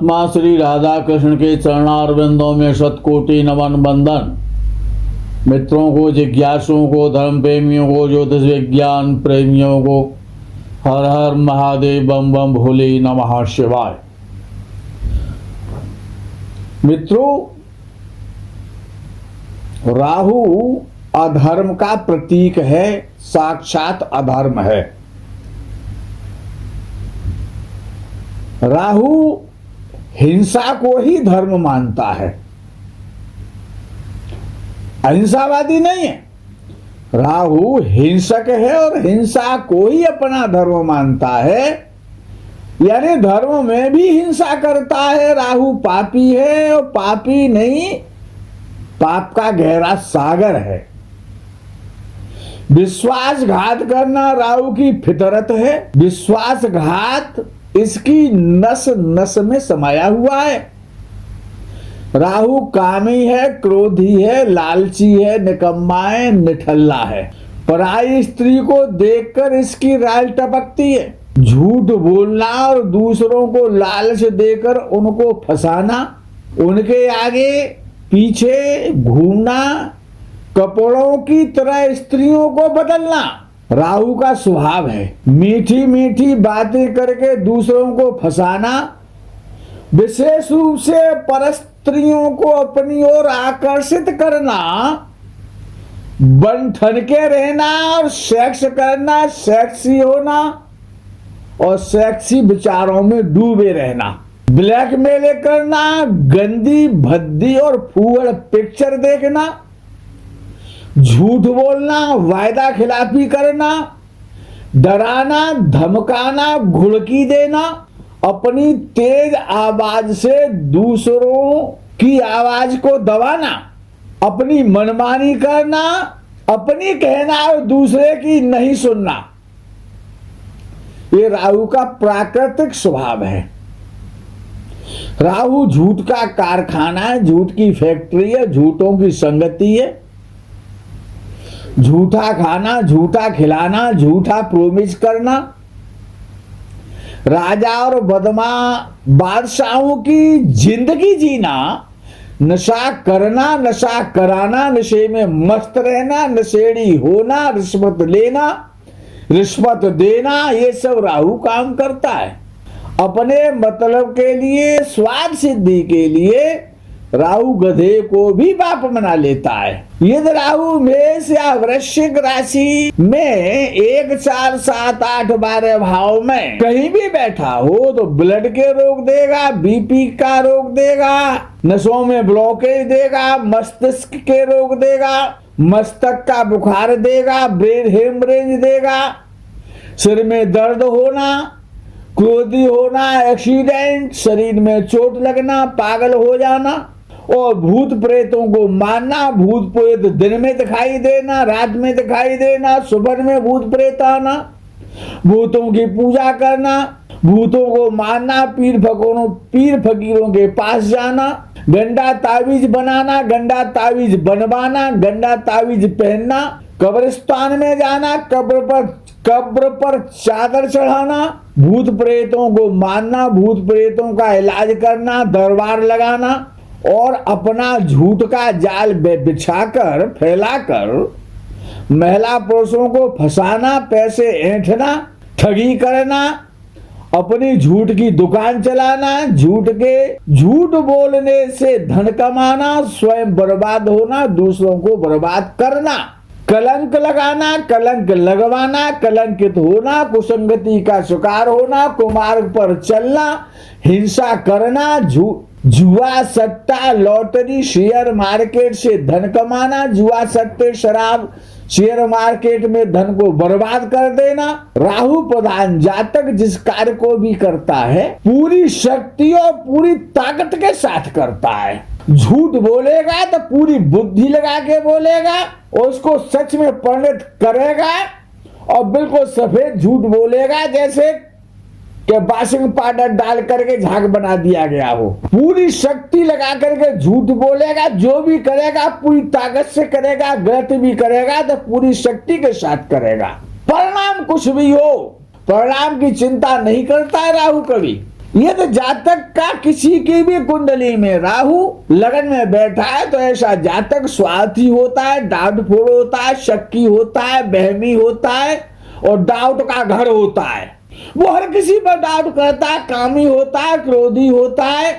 परमात्मा श्री राधा कृष्ण के चरणारविंदों में शतकोटि नमन बंदन। मित्रों को, जिज्ञासुओं को, धर्म प्रेमियों को, ज्योतिष विज्ञान प्रेमियों को हर हर महादेव, बम बम भोले नमः शिवाय। मित्रों, राहु अधर्म का प्रतीक है, साक्षात अधर्म है। राहु हिंसा को ही धर्म मानता है, अहिंसावादी नहीं है। राहु हिंसक है और हिंसा को ही अपना धर्म मानता है, यानी धर्म में भी हिंसा करता है। राहु पापी है और पापी नहीं, पाप का गहरा सागर है। विश्वासघात करना राहु की फितरत है। विश्वासघात इसकी नस नस में समाया हुआ है। राहु कामी है, क्रोधी है, लालची है, निकम्मा है, निठल्ला है। पराई स्त्री को देखकर इसकी राल टपकती है। झूठ बोलना और दूसरों को लालच देकर उनको फंसाना, उनके आगे पीछे घूमना, कपड़ों की तरह स्त्रियों को बदलना राहु का स्वभाव है। मीठी मीठी बातें करके दूसरों को फंसाना, विशेष रूप से परस्त्रियों को अपनी ओर आकर्षित करना, बन ठन के रहना और सेक्स करना, सेक्सी होना और सेक्सी विचारों में डूबे रहना, ब्लैकमेल करना, गंदी भद्दी और फूहड़ पिक्चर देखना, झूठ बोलना, वायदा खिलाफी करना, डराना, धमकाना, घुड़की देना, अपनी तेज आवाज से दूसरों की आवाज को दबाना, अपनी मनमानी करना, अपनी कहना और दूसरे की नहीं सुनना, ये राहु का प्राकृतिक स्वभाव है। राहु झूठ का कारखाना है, झूठ की फैक्ट्री है, झूठों की संगति है। झूठा खाना, झूठा खिलाना, झूठा प्रोमिस करना, राजा और बादशाहों की जिंदगी जीना, नशा करना, नशा कराना, नशे में मस्त रहना, नशेड़ी होना, रिश्वत लेना, रिश्वत देना, ये सब राहु काम करता है। अपने मतलब के लिए, स्वार्थ सिद्धि के लिए राहु गधे को भी बाप बना लेता है। यदि राहु मेष या वृश्चिक राशि में 1, 4, 7, 8, 12 भाव में कहीं भी बैठा हो तो ब्लड के रोग देगा, बीपी का रोग देगा, नसों में ब्लॉकेज देगा, मस्तिष्क के रोग देगा, मस्तक का बुखार देगा, ब्रेन हेमरेज देगा, सिर में दर्द होना, क्रोधी होना, एक्सीडेंट, शरीर में चोट लगना, पागल हो जाना और भूत प्रेतों को मानना। भूत प्रेत दिन में दिखाई देना, रात में दिखाई देना, सुबह में भूत प्रेत आना, भूतों की पूजा करना, भूतों को मानना, पीर फकीरों के पास जाना, गंडा तावीज बनाना, गंडा तावीज बनवाना, गंडा तावीज पहनना, कब्रिस्तान में जाना, कब्र पर चादर चढ़ाना, भूत प्रेतों को मानना, भूत प्रेतों का इलाज करना, दरबार लगाना और अपना झूठ का जाल बिछाकर फैलाकर महिला पुरुषों को फंसाना, पैसे ऐंठना, ठगी करना, अपनी झूठ की दुकान चलाना, झूठ बोलने से धन कमाना, स्वयं बर्बाद होना, दूसरों को बर्बाद करना, कलंक लगाना, कलंक लगवाना, कलंकित होना, कुसंगति का शिकार होना, कुमार्ग पर चलना, हिंसा करना, जुआ सट्टा, लॉटरी, शेयर मार्केट से धन कमाना, जुआ सट्टे, शराब, शेयर मार्केट में धन को बर्बाद कर देना। राहु प्रधान जातक जिस कार्य को भी करता है पूरी शक्ति और पूरी ताकत के साथ करता है। झूठ बोलेगा तो पूरी बुद्धि लगा के बोलेगा और उसको सच में परिणत करेगा और बिल्कुल सफेद झूठ बोलेगा जैसे कि वाशिंग पाउडर डाल करके झाग बना दिया गया हो। पूरी शक्ति लगा करके झूठ बोलेगा, जो भी करेगा पूरी ताकत से करेगा, गलत भी करेगा तो पूरी शक्ति के साथ करेगा। परिणाम कुछ भी हो, परिणाम की चिंता नहीं करता है राहु कभी। यदि जातक का किसी की भी कुंडली में राहु लगन में बैठा है तो ऐसा जातक स्वार्थी होता है, डाउटफुल होता है, शक्की होता है, बहमी होता है और डाउट का घर होता है। वो हर किसी पर डाउट करता है, कामी होता है, क्रोधी होता है,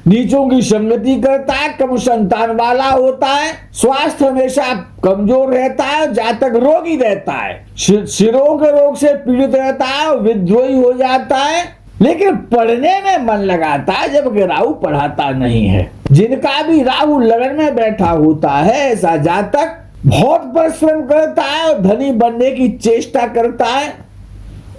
नीचों की संगति करता है, कम संतान वाला होता है, स्वास्थ्य हमेशा कमजोर रहता है, जातक रोगी रहता है, सिरों के रोग से पीड़ित रहता है, विद्रोही हो जाता है, लेकिन पढ़ने में मन लगाता है, जबकि राहु पढ़ाता नहीं है। जिनका भी राहु लगन में बैठा होता है ऐसा जातक बहुत परिश्रम करता है और धनी बनने की चेष्टा करता है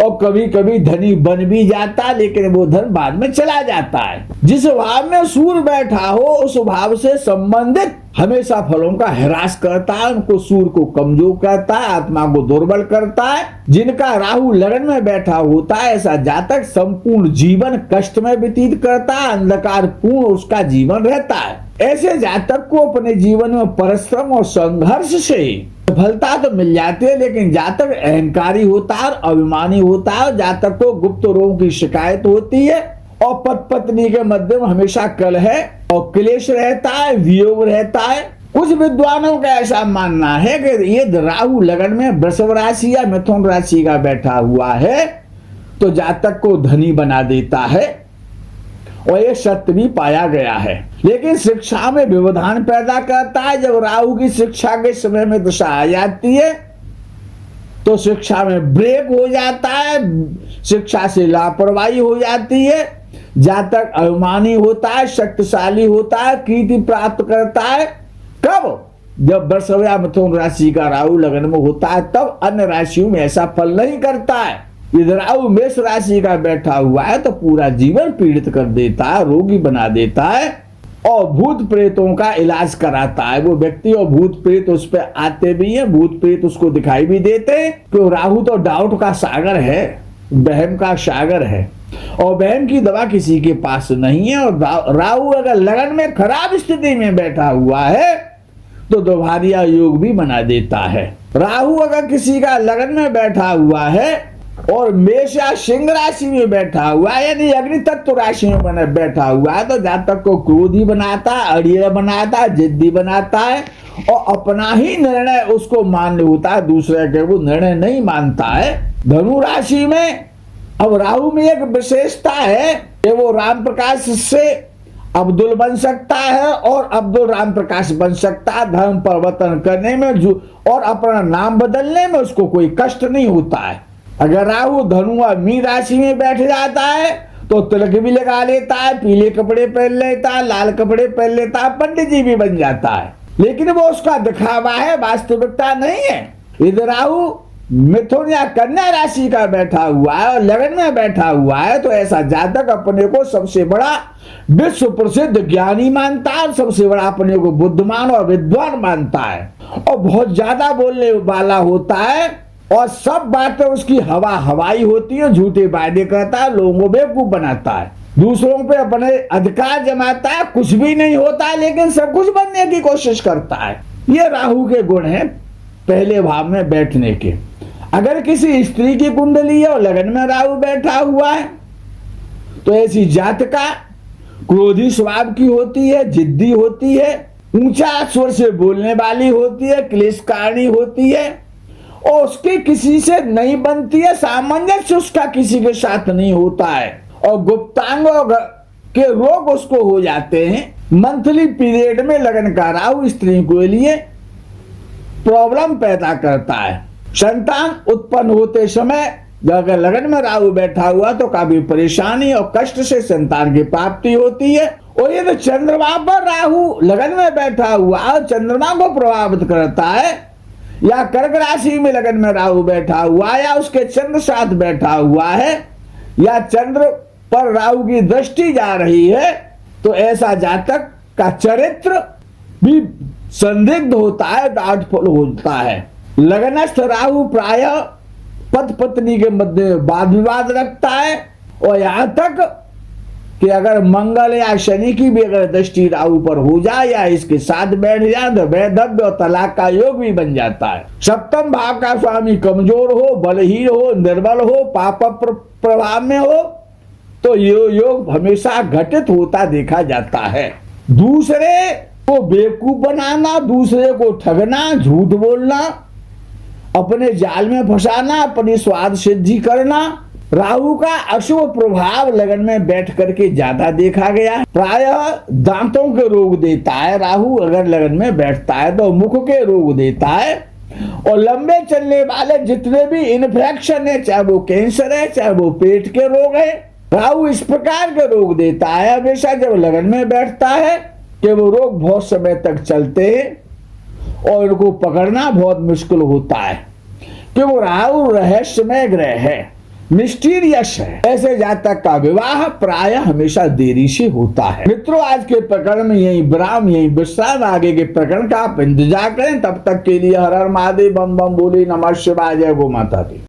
और कभी कभी धनी बन भी जाता है, लेकिन वो धन बाद में चला जाता है। जिस भाव में सूर्य बैठा हो उस भाव से संबंधित हमेशा फलों का ह्रास करता है, उनको सूर्य को कमजोर करता है, आत्मा को दुर्बल करता है। जिनका राहु लगन में बैठा होता है ऐसा जातक संपूर्ण जीवन कष्ट में व्यतीत करता है, अंधकार पूर्ण उसका जीवन रहता है। ऐसे जातक को अपने जीवन में परिश्रम और संघर्ष से सफलता तो मिल जाती है, लेकिन जातक अहंकारी होता है, अभिमानी होता है, जातक को गुप्त रोगों की शिकायत होती है और पति पत्नी के मध्य में हमेशा कलह और क्लेश रहता है, वियोग रहता है। कुछ विद्वानों का ऐसा मानना है कि ये राहु लगन में वृषभ राशि या मिथुन राशि का बैठा हुआ है तो जातक को धनी बना देता है और ये सत्य भी पाया गया है। लेकिन शिक्षा में व्यवधान पैदा करता है। जब राहु की शिक्षा के समय में दशा आ जाती है तो शिक्षा में ब्रेक हो जाता है, शिक्षा से लापरवाही हो जाती है, जातक अभिमानी होता है, शक्तिशाली होता है, कीर्ति प्राप्त करता है। कब? जब वृषभ या मिथुन राशि का राहु लगन में होता है, तब अन्य राशियों में ऐसा फल नहीं करता है। यदि राहु मेष राशि का बैठा हुआ है तो पूरा जीवन पीड़ित कर देता है, रोगी बना देता है और भूत प्रेतों का इलाज कराता है। वो व्यक्ति और भूत प्रेत उस पर आते भी है, भूत प्रेत उसको दिखाई भी देते हैं कि राहु तो डाउट का सागर है, वहम का सागर है और वहम की दवा किसी के पास नहीं है। और राहु अगर लगन में खराब स्थिति में बैठा हुआ है तो दोभारिया योग भी बना देता है। राहु अगर किसी का लगन में बैठा हुआ है और मेष या सिंह राशि में बैठा हुआ है, यानी अग्नि तत्व राशि में बैठा हुआ है, तो जातक को क्रोधी बनाता है, अड़ियल बनाता है, जिद्दी बनाता है और अपना ही निर्णय उसको मान्य होता है, दूसरे के वो निर्णय नहीं मानता है। धनु राशि में अब राहु में एक विशेषता है कि वो राम प्रकाश से अब्दुल बन सकता है और अब्दुल राम प्रकाश बन सकता है। धर्म परिवर्तन करने में और अपना नाम बदलने में उसको कोई कष्ट नहीं होता है। अगर राहु धनु और मीन राशि में बैठ जाता है तो तिलक भी लगा लेता है, पीले कपड़े पहन लेता है, लाल कपड़े पहन लेता है, पंडित जी भी बन जाता है, लेकिन वो उसका दिखावा है, वास्तविकता नहीं है। यदि राहु मिथुन या कन्या राशि का बैठा हुआ है और लगन में बैठा हुआ है तो ऐसा जातक अपने को सबसे बड़ा विश्व प्रसिद्ध ज्ञानी मानता है, सबसे बड़ा अपने को बुद्धिमान और विद्वान मानता है और बहुत ज्यादा बोलने वाला होता है और सब बातें उसकी हवाई होती है, झूठे वायदे करता है, लोगों को बेवकूफ बनाता है, दूसरों पे अपने अधिकार जमाता है, कुछ भी नहीं होता है लेकिन सब कुछ बनने की कोशिश करता है। ये राहु के गुण हैं पहले भाव में बैठने के। अगर किसी स्त्री की कुंडली है और लगन में राहु बैठा हुआ है तो ऐसी जातका क्रोधी स्वभाव की होती है, जिद्दी होती है, ऊंचा स्वर से बोलने वाली होती है, क्लेशकारी होती है और उसके किसी से नहीं बनती है, सामंजस्य उसका किसी के साथ नहीं होता है और गुप्तांग के रोग उसको हो जाते हैं। मंथली पीरियड में लगन का राहु स्त्री के लिए प्रॉब्लम पैदा करता है। संतान उत्पन्न होते समय अगर लगन में राहु बैठा हुआ तो काफी परेशानी और कष्ट से संतान की प्राप्ति होती है। और ये तो चंद्रमा पर राहु लगन में बैठा हुआ और चंद्रमा को प्रभावित करता है या कर्क राशि में लगन में राहु बैठा हुआ या उसके चंद्र साथ बैठा हुआ है या चंद्र पर राहु की दृष्टि जा रही है तो ऐसा जातक का चरित्र भी संदिग्ध होता है, डाउटफुल होता है। लगनस्थ राहु प्रायः पति पत्नी के मध्य वाद विवाद रखता है और यहाँ तक कि अगर मंगल या शनि की भी अगर दृष्टि राहु पर हो जाए या इसके साथ बैठ जाए तो वैधव्य और तलाक का योग भी बन जाता है। सप्तम भाव का स्वामी कमजोर हो, बलहीन हो, निर्बल हो, पाप प्रभाव में हो तो ये योग हमेशा घटित होता देखा जाता है। दूसरे को बेवकूफ बनाना, दूसरे को ठगना, झूठ बोलना, अपने जाल में फंसाना, अपनी स्वार्थ सिद्धि करना। राहु का अशुभ प्रभाव लगन में बैठ करके ज्यादा देखा गया है। प्रायः दांतों के रोग देता है। राहु अगर लगन में बैठता है तो मुख के रोग देता है, और लंबे चलने वाले जितने भी इन्फेक्शन है, चाहे वो कैंसर है, चाहे वो पेट के रोग है, राहु इस प्रकार के रोग देता है हमेशा जब लगन में बैठता है कि वो रोग बहुत समय तक चलते हैं और इनको पकड़ना बहुत मुश्किल होता है, क्योंकि राहु रहस्यमय ग्रह है, मिस्टीरियस है। ऐसे जातक का विवाह प्राय हमेशा देरी से होता है। मित्रों, आज के प्रकरण में यही विराम, यही विश्राम। आगे के प्रकरण का आप इंतजार करें। तब तक के लिए हर हर महादेव, बम बम बोले, नमः शिवाय, जय गो माता दी।